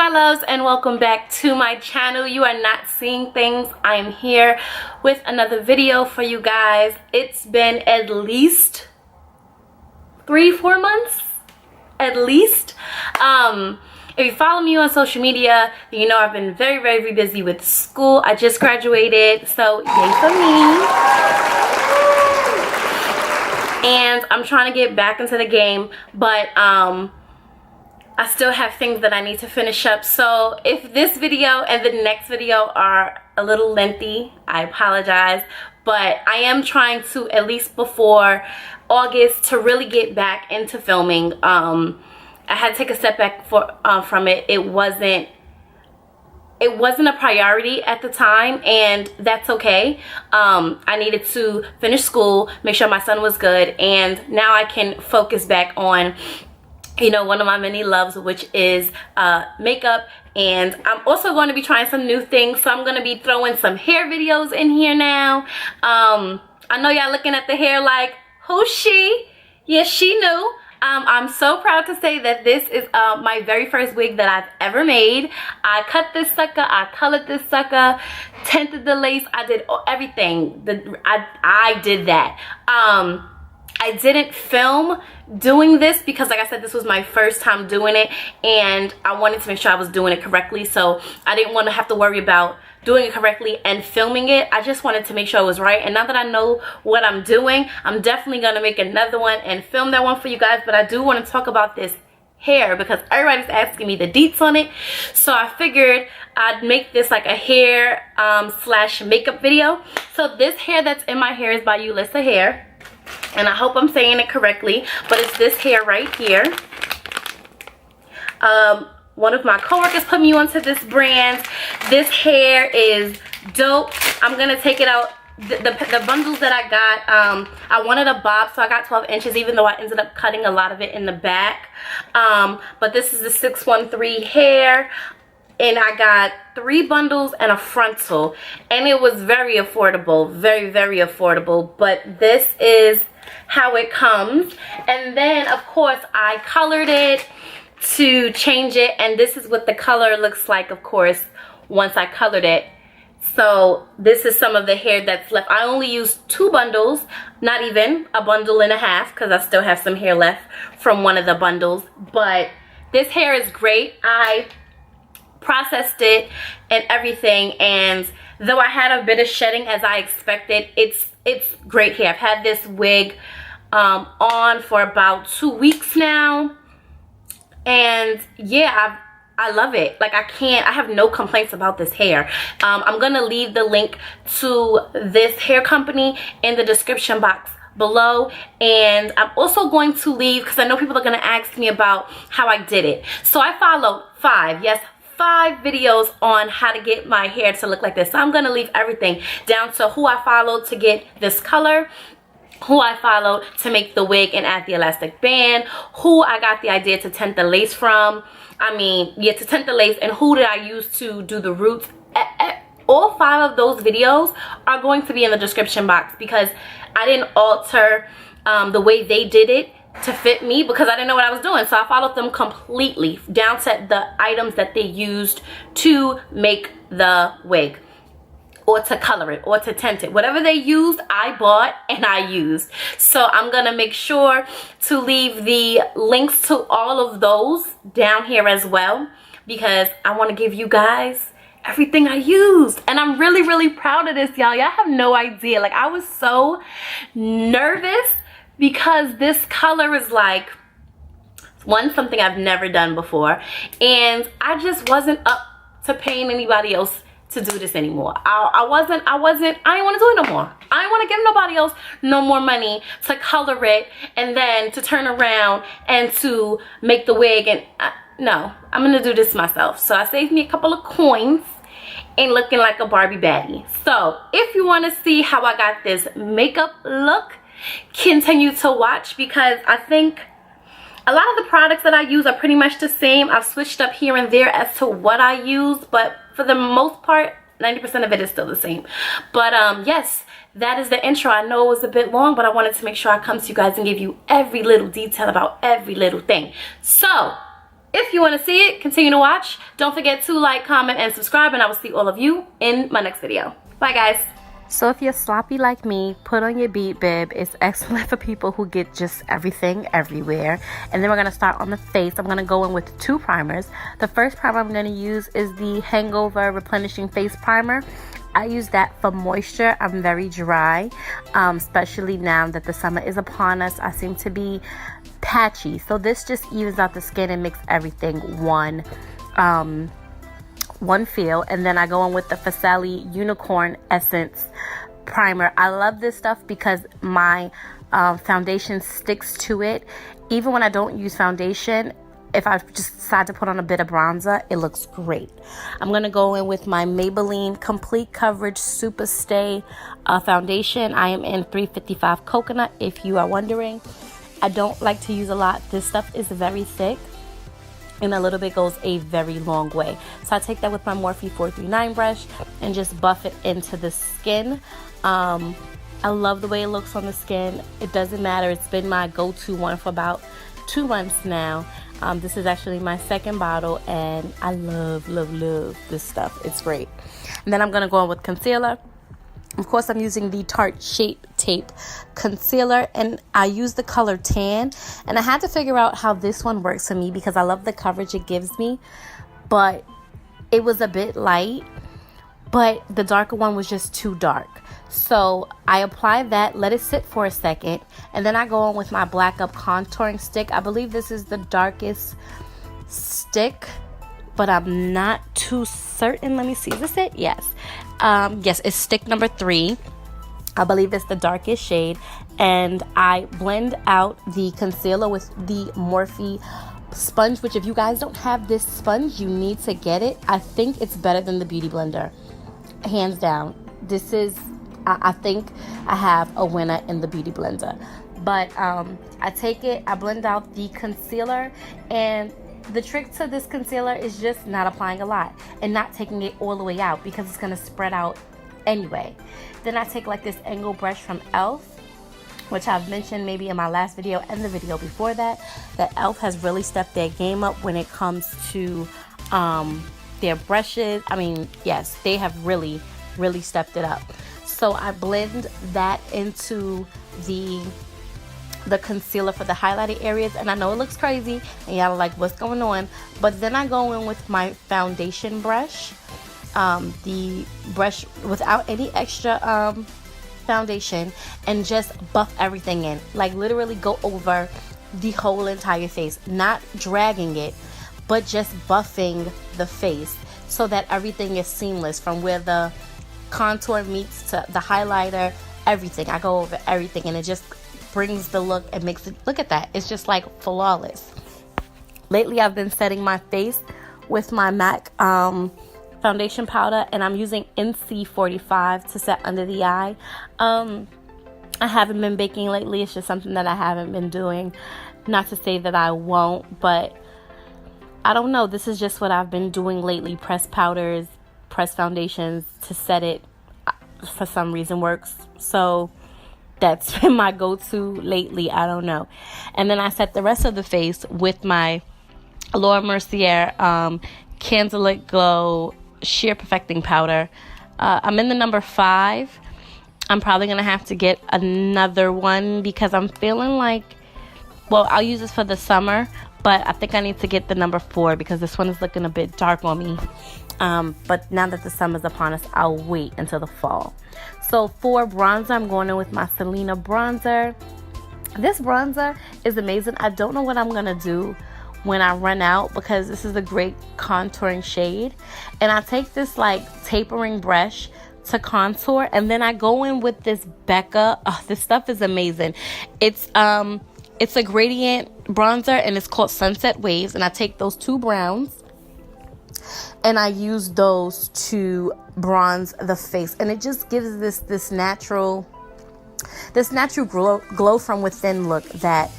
my loves, and welcome back to my channel. You are not seeing things. I am here with another video for you guys. It's been at least 3-4 months at least. If you follow me on social media, you know I've been very busy with school. I just graduated, so yay for me. And I'm trying to get back into the game, but I still have things that I need to finish up. So if this video and the next video are a little lengthy, I apologize. But I am trying to, at least before August, to really get back into filming. I had to take a step back from it. It wasn't a priority at the time, and that's okay. I needed to finish school, make sure my son was good, and now I can focus back on, you know, one of my many loves, which is makeup. And I'm also going to be trying some new things, so I'm going to be throwing some hair videos in here now. I know y'all looking at the hair like, who's she? Yes, she knew. I'm so proud to say that this is my very first wig that I've ever made. I cut this sucker, I colored this sucker, tinted the lace, I did everything. I did that. I didn't film doing this because, like I said, this was my first time doing it, and I wanted to make sure I was doing it correctly, so I didn't want to have to worry about doing it correctly and filming it. I just wanted to make sure it was right, and now that I know what I'm doing, I'm definitely going to make another one and film that one for you guys. But I do want to talk about this hair because everybody's asking me the deets on it, so I figured I'd make this like a hair slash makeup video. So this hair that's in my hair is by Yolissa hair, and I hope I'm saying it correctly, but it's this hair right here. One of my coworkers put me onto this brand. This hair is dope. I'm gonna take it out. The bundles that I got, I wanted a bob, so I got 12 inches, even though I ended up cutting a lot of it in the back. But this is the 613 hair, and I got 3 bundles and a frontal, and it was very affordable, very affordable. But this is how it comes, and then of course I colored it to change it, and this is what the color looks like, of course, once I colored it. So this is some of the hair that's left. I only used 2 bundles, not even a bundle and a half, because I still have some hair left from one of the bundles. But this hair is great. I processed it and everything, and though I had a bit of shedding as I expected, it's great hair. I've had this wig on for about 2 weeks now, and yeah, I love it. Like, I have no complaints about this hair. I'm gonna leave the link to this hair company in the description box below, and I'm also going to leave, because I know people are gonna ask me about how I did it. So I followed 5 videos on how to get my hair to look like this. So I'm gonna leave everything down to who I followed to get this color, who I followed to make the wig and add the elastic band, who I got the idea to tint the lace from. I mean, yeah, to tint the lace, and who did I use to do the roots. All 5 of those videos are going to be in the description box, because I didn't alter the way they did it to fit me, because I didn't know what I was doing. So I followed them completely down to the items that they used to make the wig, or to color it, or to tint it. Whatever they used, I bought and I used. So I'm gonna make sure to leave the links to all of those down here as well, because I want to give you guys everything I used. And I'm really proud of this, y'all. Y'all have no idea. Like, I was so nervous, because this color is like, something I've never done before, and I just wasn't up to paying anybody else to do this anymore. I didn't want to do it no more. I didn't want to give nobody else no more money to color it and then to turn around and to make the wig. And no, I'm gonna do this myself. So I saved me a couple of coins and looking like a Barbie baddie. So if you want to see how I got this makeup look, continue to watch, because I think a lot of the products that I use are pretty much the same. I've switched up here and there as to what I use, but for the most part, 90% of it is still the same. But yes, that is the intro. I know it was a bit long, but I wanted to make sure I come to you guys and give you every little detail about every little thing. So if you want to see it, continue to watch. Don't forget to like, comment, and subscribe, and I will see all of you in my next video. Bye, guys. So if you're sloppy like me, put on your bead bib. It's excellent for people who get just everything everywhere. And then we're going to start on the face. I'm going to go in with 2 primers. The first primer I'm going to use is the Hangover Replenishing Face Primer. I use that for moisture. I'm very dry, especially now that the summer is upon us. I seem to be patchy. So this just evens out the skin and makes everything one feel. And then I go in with the Facelli Unicorn Essence Primer. I love this stuff because my foundation sticks to it. Even when I don't use foundation, if I just decide to put on a bit of bronzer, it looks great. I'm going to go in with my Maybelline Complete Coverage Super Stay foundation. I am in 355 Coconut, if you are wondering. I don't like to use a lot. This stuff is very thick, and a little bit goes a very long way. So I take that with my Morphe 439 brush and just buff it into the skin. I love the way it looks on the skin. It doesn't matter. It's been my go-to one for about 2 months now. This is actually my second bottle, and I love this stuff. It's great. And then I'm going to go in with concealer. Of course, I'm using the Tarte Shape Tape Concealer, and I use the color Tan. And I had to figure out how this one works for me because I love the coverage it gives me, but it was a bit light, but the darker one was just too dark. So I apply that, let it sit for a second, and then I go on with my Black Up Contouring Stick. I believe this is the darkest stick, but I'm not too certain. Let me see. Is this it? Yes. Yes, it's stick number 3. I believe it's the darkest shade. And I blend out the concealer with the Morphe sponge, which if you guys don't have this sponge, you need to get it. I think it's better than the Beauty Blender. Hands down. This is, I think I have a winner in the Beauty Blender. But I take it, I blend out the concealer, and the trick to this concealer is just not applying a lot and not taking it all the way out because it's going to spread out anyway. Then I take like this angle brush from e.l.f., which I've mentioned maybe in my last video and the video before that e.l.f. has really stepped their game up when it comes to their brushes. I mean, yes, they have really stepped it up. So I blend that into the concealer for the highlighted areas, and I know it looks crazy and y'all are like, what's going on? But then I go in with my foundation brush, the brush without any extra foundation, and just buff everything in, like literally go over the whole entire face, not dragging it, but just buffing the face so that everything is seamless from where the contour meets to the highlighter. Everything, I go over everything, and it just brings the look and makes it, look at that, it's just like flawless. Lately I've been setting my face with my MAC foundation powder, and I'm using NC45 to set under the eye. I haven't been baking lately. It's just something that I haven't been doing. Not to say that I won't, but I don't know, this is just what I've been doing lately. Press powders, press foundations to set it, for some reason works. So that's been my go-to lately. I don't know. And then I set the rest of the face with my Laura Mercier Candlelit Glow Sheer Perfecting Powder. I'm in the number 5. I'm probably going to have to get another one because I'm feeling like, well, I'll use this for the summer, but I think I need to get the number 4 because this one is looking a bit dark on me. But now that the summer's upon us, I'll wait until the fall. So for bronzer, I'm going in with my Selena bronzer. This bronzer is amazing. I don't know what I'm going to do when I run out because this is a great contouring shade. And I take this like tapering brush to contour, and then I go in with this Becca. Oh, this stuff is amazing. It's a gradient bronzer, and it's called Sunset Waves. And I take those 2 browns, and I use those to bronze the face, and it just gives this natural glow from within look that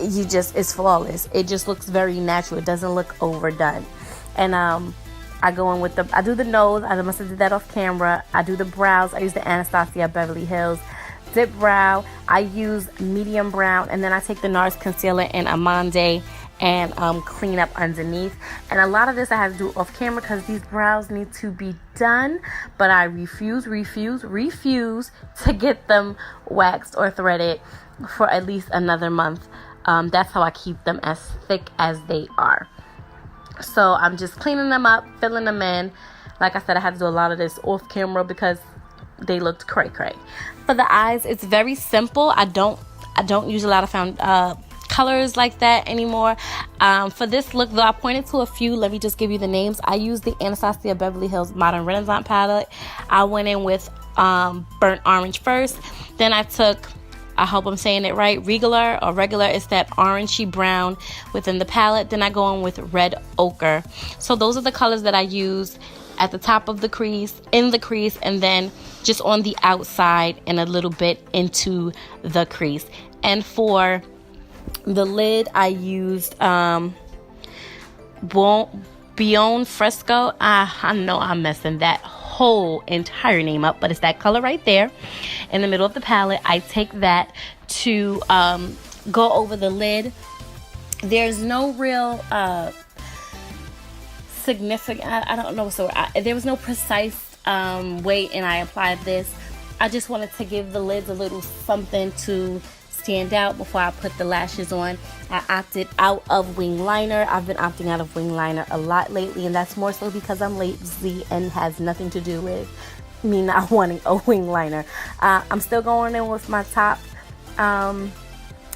you just is flawless. It just looks very natural. It doesn't look overdone. And I go in with I do the nose. I must have did that off camera. I do the brows. I use the Anastasia Beverly Hills Dip Brow. I use medium brown, and then I take the NARS concealer in Amande, and clean up underneath. And a lot of this I have to do off camera because these brows need to be done, but I refuse to get them waxed or threaded for at least another month. That's how I keep them as thick as they are. So I'm just cleaning them up, filling them in. Like I said, I had to do a lot of this off camera because they looked cray cray. For the eyes, it's very simple. I don't use a lot of colors like that anymore. For this look, though, I pointed to a few. Let me just give you the names. I used the Anastasia Beverly Hills Modern Renaissance palette. I went in with burnt orange first. Then I took, I hope I'm saying it right, regular is that orangey brown within the palette. Then I go in with red ochre. So those are the colors that I used at the top of the crease, in the crease, and then just on the outside and a little bit into the crease. And for the lid, I used Beyond Fresco. I know I'm messing that whole entire name up, but it's that color right there in the middle of the palette. I take that to go over the lid. There's no real significant, I don't know, so there was no precise way and I applied this. I just wanted to give the lids a little something to stand out before I put the lashes on. I opted out of wing liner. I've been opting out of wing liner a lot lately, and that's more so because I'm lazy and has nothing to do with me not wanting a wing liner. I'm still going in with my top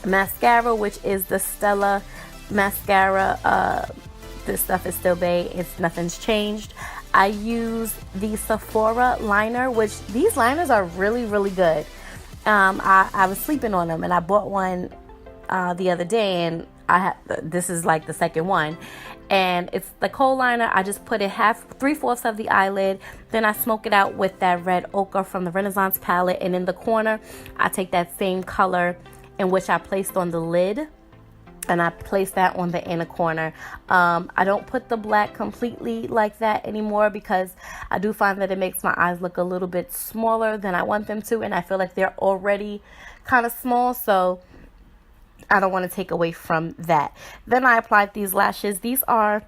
mascara, which is the Stella mascara. This stuff is still bae. Nothing's changed. I use the Sephora Liner, which these liners are really good. I was sleeping on them, and I bought one the other day, and this is like the second one, and it's the coal liner. I just put it 3/4 of the eyelid, then I smoke it out with that red ochre from the Renaissance palette, and in the corner I take that same color in which I placed on the lid, and I place that on the inner corner. I don't put the black completely like that anymore because I do find that it makes my eyes look a little bit smaller than I want them to, and I feel like they're already kind of small, so I don't want to take away from that. Then I applied these lashes. These are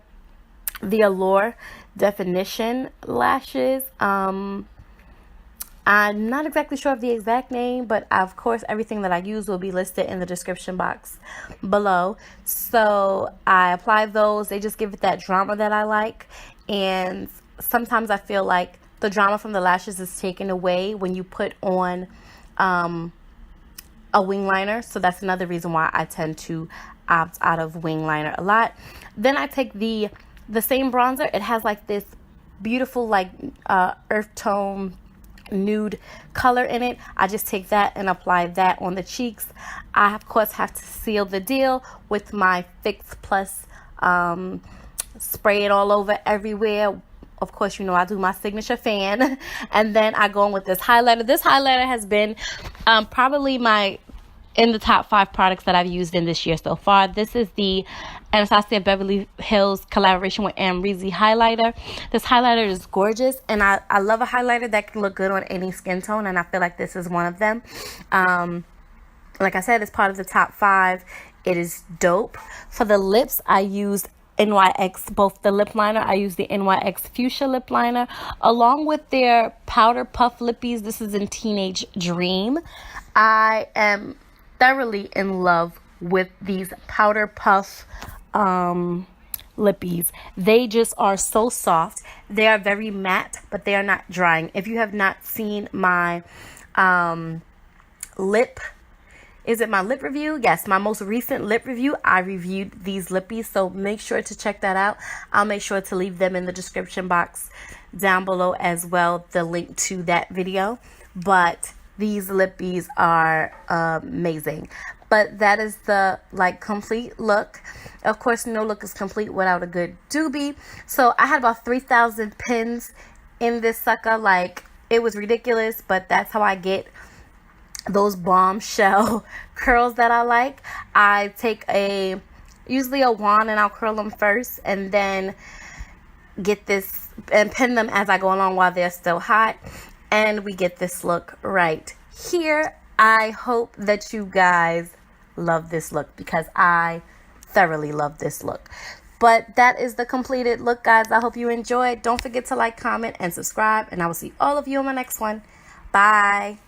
the Allure Definition lashes. I'm not exactly sure of the exact name, but of course everything that I use will be listed in the description box below. So I apply those. They just give it that drama that I like, and sometimes I feel like the drama from the lashes is taken away when you put on a wing liner. So that's another reason why I tend to opt out of wing liner a lot. Then I take the same bronzer. It has like this beautiful like earth tone nude color in it. I just take that and apply that on the cheeks. I of course have to seal the deal with my Fix Plus, spray it all over everywhere. Of course, you know I do my signature fan, and then I go in with this highlighter. This highlighter has been probably in the top 5 products that I've used in this year so far. This is the Anastasia Beverly Hills collaboration with Amrezy highlighter. This highlighter is gorgeous, and I love a highlighter that can look good on any skin tone, and I feel like this is one of them. Like I said, it's part of the top 5. It is dope. For the lips, I used NYX, both the lip liner. I use the NYX Fuchsia lip liner along with their powder puff lippies. This is in Teenage Dream. I am thoroughly in love with these powder puff lippies. They just are so soft. They are very matte, but they are not drying. If you have not seen my lip review? Yes, my most recent lip review, I reviewed these lippies, so make sure to check that out. I'll make sure to leave them in the description box down below as well, the link to that video. But these lippies are amazing. But that is the complete look. Of course, no look is complete without a good doobie. So I had about 3,000 pins in this sucker. It was ridiculous, but that's how I get those bombshell curls that I like. I take usually a wand, and I'll curl them first, and then get this and pin them as I go along while they're still hot, and we get this look right here. I hope that you guys love this look because I thoroughly love this look. But that is the completed look, guys. I hope you enjoyed. Don't forget to like, comment, and subscribe. And I will see all of you on my next one. Bye.